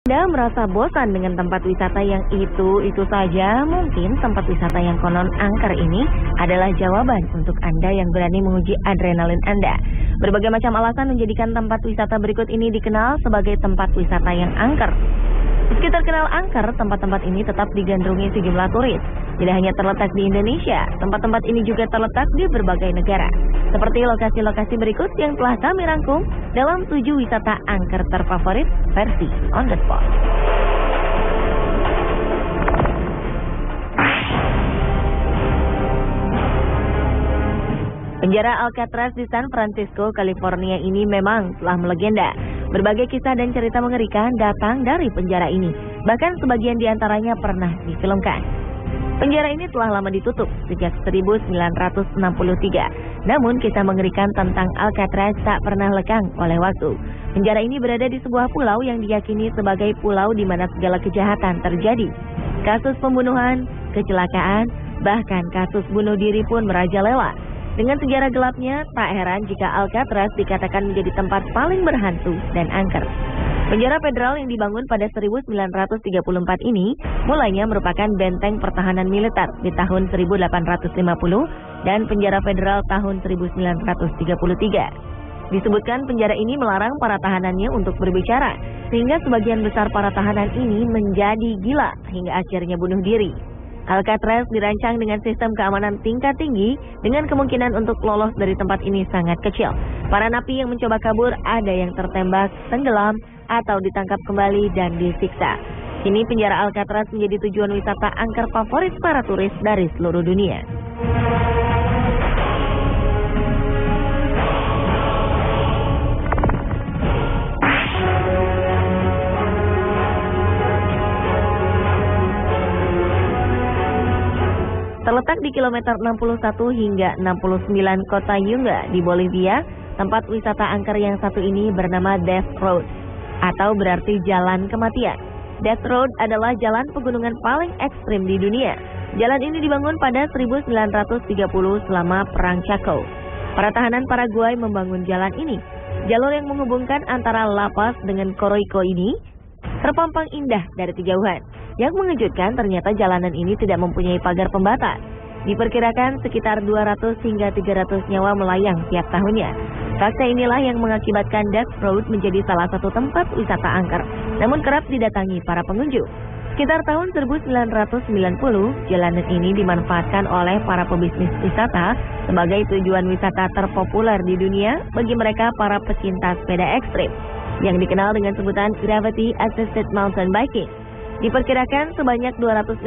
Anda merasa bosan dengan tempat wisata yang itu saja? Mungkin tempat wisata yang konon angker ini adalah jawaban untuk Anda yang berani menguji adrenalin Anda. Berbagai macam alasan menjadikan tempat wisata berikut ini dikenal sebagai tempat wisata yang angker. Meski terkenal angker, tempat-tempat ini tetap digandrungi sejumlah turis. Tidak hanya terletak di Indonesia, tempat-tempat ini juga terletak di berbagai negara. Seperti lokasi-lokasi berikut yang telah kami rangkum dalam 7 wisata angker terfavorit versi On The Spot. Penjara Alcatraz di San Francisco, California ini memang telah melegenda. Berbagai kisah dan cerita mengerikan datang dari penjara ini. Bahkan sebagian diantaranya pernah difilmkan. Penjara ini telah lama ditutup sejak 1963. Namun kisah mengerikan tentang Alcatraz tak pernah lekang oleh waktu. Penjara ini berada di sebuah pulau yang diyakini sebagai pulau di mana segala kejahatan terjadi. Kasus pembunuhan, kecelakaan, bahkan kasus bunuh diri pun merajalela. Dengan sejarah gelapnya, tak heran jika Alcatraz dikatakan menjadi tempat paling berhantu dan angker. Penjara federal yang dibangun pada 1934 ini mulainya merupakan benteng pertahanan militer di tahun 1850 dan penjara federal tahun 1933. Disebutkan penjara ini melarang para tahanannya untuk berbicara, sehingga sebagian besar para tahanan ini menjadi gila hingga akhirnya bunuh diri. Alcatraz dirancang dengan sistem keamanan tingkat tinggi dengan kemungkinan untuk lolos dari tempat ini sangat kecil. Para napi yang mencoba kabur ada yang tertembak, tenggelam, atau ditangkap kembali dan disiksa. Kini penjara Alcatraz menjadi tujuan wisata angker favorit para turis dari seluruh dunia. Terletak di kilometer 61 hingga 69 kota Yunga di Bolivia, tempat wisata angker yang satu ini bernama Death Road, atau berarti jalan kematian. Death Road adalah jalan pegunungan paling ekstrim di dunia. Jalan ini dibangun pada 1930 selama Perang Chaco. Para tahanan Paraguay membangun jalan ini. Jalur yang menghubungkan antara La Paz dengan Coroico ini terpampang indah dari kejauhan. Yang mengejutkan ternyata jalanan ini tidak mempunyai pagar pembatas. Diperkirakan sekitar 200 hingga 300 nyawa melayang tiap tahunnya. Fakta inilah yang mengakibatkan Death Road menjadi salah satu tempat wisata angker, namun kerap didatangi para pengunjung. Sekitar tahun 1990, jalanan ini dimanfaatkan oleh para pebisnis wisata sebagai tujuan wisata terpopuler di dunia bagi mereka para pecinta sepeda ekstrim, yang dikenal dengan sebutan Gravity Assisted Mountain Biking. Diperkirakan sebanyak 250.000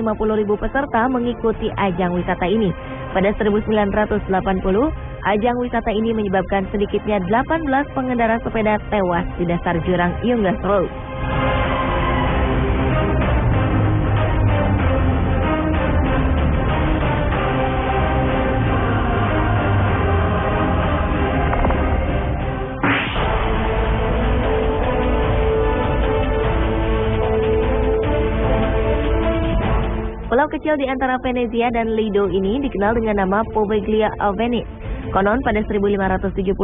peserta mengikuti ajang wisata ini. Pada 1980, ajang wisata ini menyebabkan sedikitnya 18 pengendara sepeda tewas di dasar jurang Yungas Road. Pulau kecil di antara Venezia dan Lido ini dikenal dengan nama Poveglia of Venice. Konon pada 1576,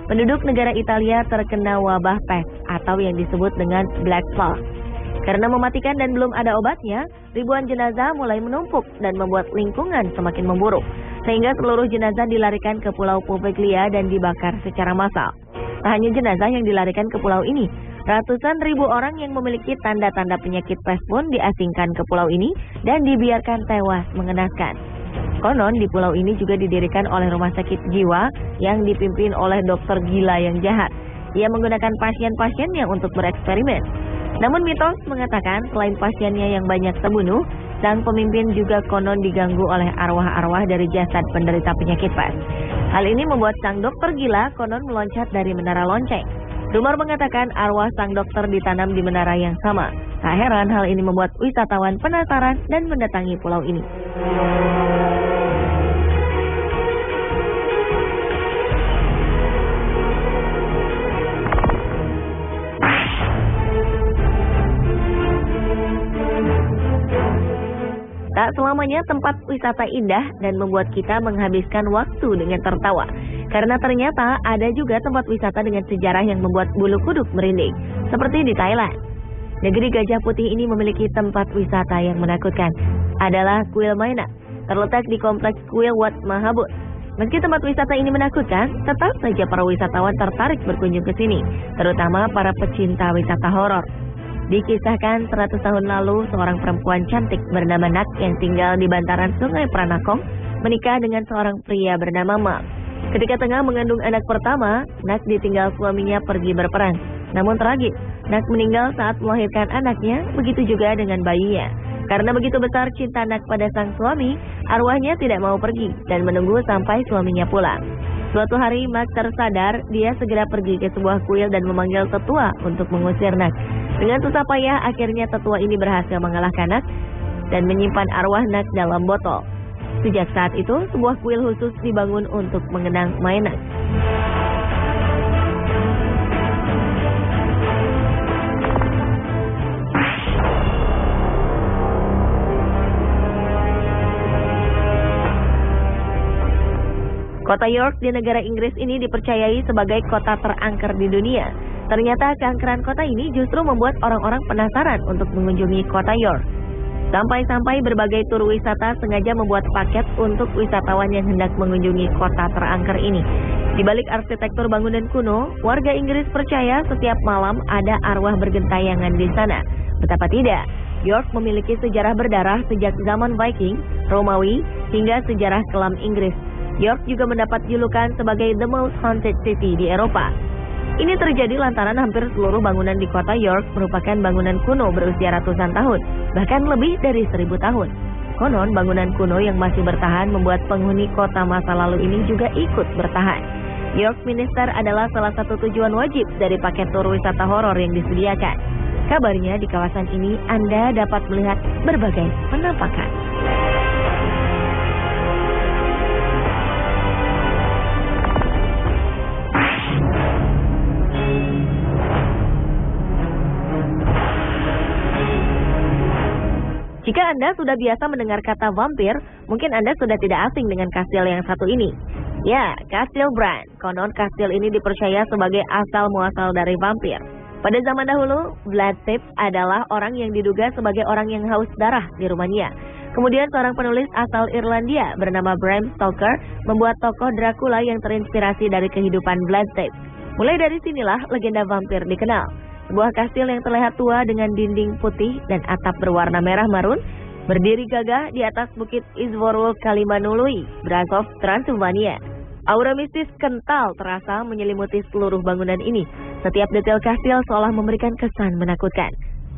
penduduk negara Italia terkena wabah pest atau yang disebut dengan Black Plague. Karena mematikan dan belum ada obatnya, ribuan jenazah mulai menumpuk dan membuat lingkungan semakin memburuk. Sehingga seluruh jenazah dilarikan ke Pulau Poveglia dan dibakar secara massal. Tak hanya jenazah yang dilarikan ke pulau ini, ratusan ribu orang yang memiliki tanda-tanda penyakit pes pun diasingkan ke pulau ini dan dibiarkan tewas mengenaskan. Konon di pulau ini juga didirikan oleh rumah sakit jiwa yang dipimpin oleh dokter gila yang jahat. Ia menggunakan pasien-pasiennya untuk bereksperimen. Namun mitos mengatakan selain pasiennya yang banyak terbunuh, sang pemimpin juga konon diganggu oleh arwah-arwah dari jasad penderita penyakit pes. Hal ini membuat sang dokter gila konon meloncat dari menara lonceng. Rumor mengatakan arwah sang dokter ditanam di menara yang sama. Tak heran hal ini membuat wisatawan penasaran dan mendatangi pulau ini. Tak selamanya tempat wisata indah dan membuat kita menghabiskan waktu dengan tertawa. Karena ternyata ada juga tempat wisata dengan sejarah yang membuat bulu kuduk merinding, seperti di Thailand. Negeri Gajah Putih ini memiliki tempat wisata yang menakutkan, adalah Kuil Mainak, terletak di Kompleks Kuil Wat Mahabut. Meski tempat wisata ini menakutkan, tetap saja para wisatawan tertarik berkunjung ke sini, terutama para pecinta wisata horor. Dikisahkan 100 tahun lalu, seorang perempuan cantik bernama Nak yang tinggal di bantaran Sungai Pranakong menikah dengan seorang pria bernama Mal. Ketika tengah mengandung anak pertama, Nak ditinggal suaminya pergi berperang. Namun tragis, Nak meninggal saat melahirkan anaknya, begitu juga dengan bayinya. Karena begitu besar cinta Nak pada sang suami, arwahnya tidak mau pergi dan menunggu sampai suaminya pulang. Suatu hari Mak tersadar, dia segera pergi ke sebuah kuil dan memanggil tetua untuk mengusir Nak. Dengan susah payah, akhirnya tetua ini berhasil mengalahkan Nak dan menyimpan arwah Nak dalam botol. Sejak saat itu, sebuah kuil khusus dibangun untuk mengenang Mainak. Kota York di negara Inggris ini dipercayai sebagai kota terangker di dunia. Ternyata keangkeran kota ini justru membuat orang-orang penasaran untuk mengunjungi kota York. Sampai-sampai berbagai tur wisata sengaja membuat paket untuk wisatawan yang hendak mengunjungi kota terangker ini. Di balik arsitektur bangunan kuno, warga Inggris percaya setiap malam ada arwah bergentayangan di sana. Betapa tidak, York memiliki sejarah berdarah sejak zaman Viking, Romawi, hingga sejarah kelam Inggris. York juga mendapat julukan sebagai The Most Haunted City di Eropa. Ini terjadi lantaran hampir seluruh bangunan di kota York merupakan bangunan kuno berusia ratusan tahun, bahkan lebih dari 1000 tahun. Konon, bangunan kuno yang masih bertahan membuat penghuni kota masa lalu ini juga ikut bertahan. York Minster adalah salah satu tujuan wajib dari paket tur wisata horor yang disediakan. Kabarnya di kawasan ini Anda dapat melihat berbagai penampakan. Jika Anda sudah biasa mendengar kata vampir, mungkin Anda sudah tidak asing dengan kastil yang satu ini. Ya, Kastil Bran. Konon kastil ini dipercaya sebagai asal-muasal dari vampir. Pada zaman dahulu, Vlad Tepes adalah orang yang diduga sebagai orang yang haus darah di Rumania. Kemudian seorang penulis asal Irlandia bernama Bram Stoker membuat tokoh Dracula yang terinspirasi dari kehidupan Vlad Tepes. Mulai dari sinilah legenda vampir dikenal. Sebuah kastil yang terlihat tua dengan dinding putih dan atap berwarna merah marun, berdiri gagah di atas bukit Izvorul Kalimanului, Brasov, Transylvania. Aura mistis kental terasa menyelimuti seluruh bangunan ini. Setiap detail kastil seolah memberikan kesan menakutkan.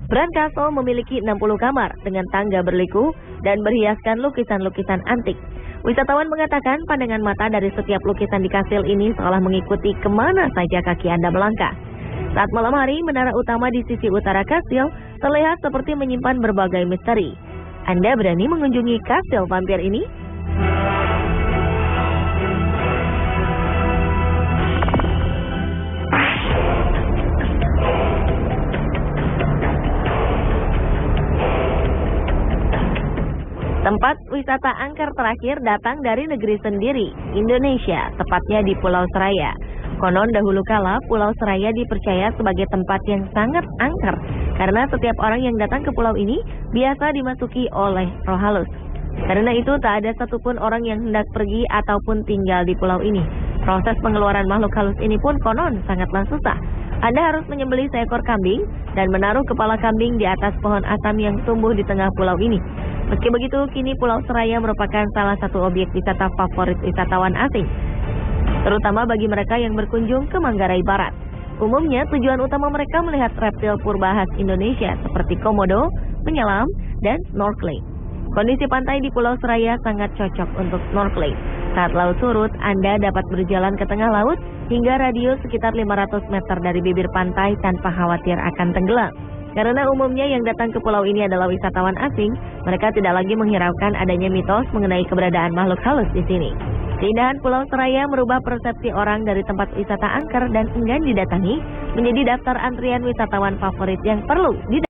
Bran Castle memiliki 60 kamar dengan tangga berliku dan berhiaskan lukisan-lukisan antik. Wisatawan mengatakan pandangan mata dari setiap lukisan di kastil ini seolah mengikuti kemana saja kaki Anda melangkah. Saat malam hari, menara utama di sisi utara kastil terlihat seperti menyimpan berbagai misteri. Anda berani mengunjungi kastil vampir ini? Tempat wisata angker terakhir datang dari negeri sendiri, Indonesia, tepatnya di Pulau Seraya. Konon dahulu kala Pulau Seraya dipercaya sebagai tempat yang sangat angker karena setiap orang yang datang ke pulau ini biasa dimasuki oleh roh halus. Karena itu tak ada satupun orang yang hendak pergi ataupun tinggal di pulau ini. Proses pengeluaran makhluk halus ini pun konon sangatlah susah. Anda harus menyembelih seekor kambing dan menaruh kepala kambing di atas pohon asam yang tumbuh di tengah pulau ini. Meski begitu, kini Pulau Seraya merupakan salah satu objek wisata favorit wisatawan asing, terutama bagi mereka yang berkunjung ke Manggarai Barat. Umumnya tujuan utama mereka melihat reptil purba khas Indonesia seperti komodo, menyelam, dan snorkeling. Kondisi pantai di Pulau Seraya sangat cocok untuk snorkeling. Saat laut surut, Anda dapat berjalan ke tengah laut hingga radius sekitar 500 meter dari bibir pantai tanpa khawatir akan tenggelam. Karena umumnya yang datang ke pulau ini adalah wisatawan asing, mereka tidak lagi menghiraukan adanya mitos mengenai keberadaan makhluk halus di sini. Keindahan Pulau Seraya merubah persepsi orang dari tempat wisata angker dan enggan didatangi menjadi daftar antrian wisatawan favorit yang perlu didatangi.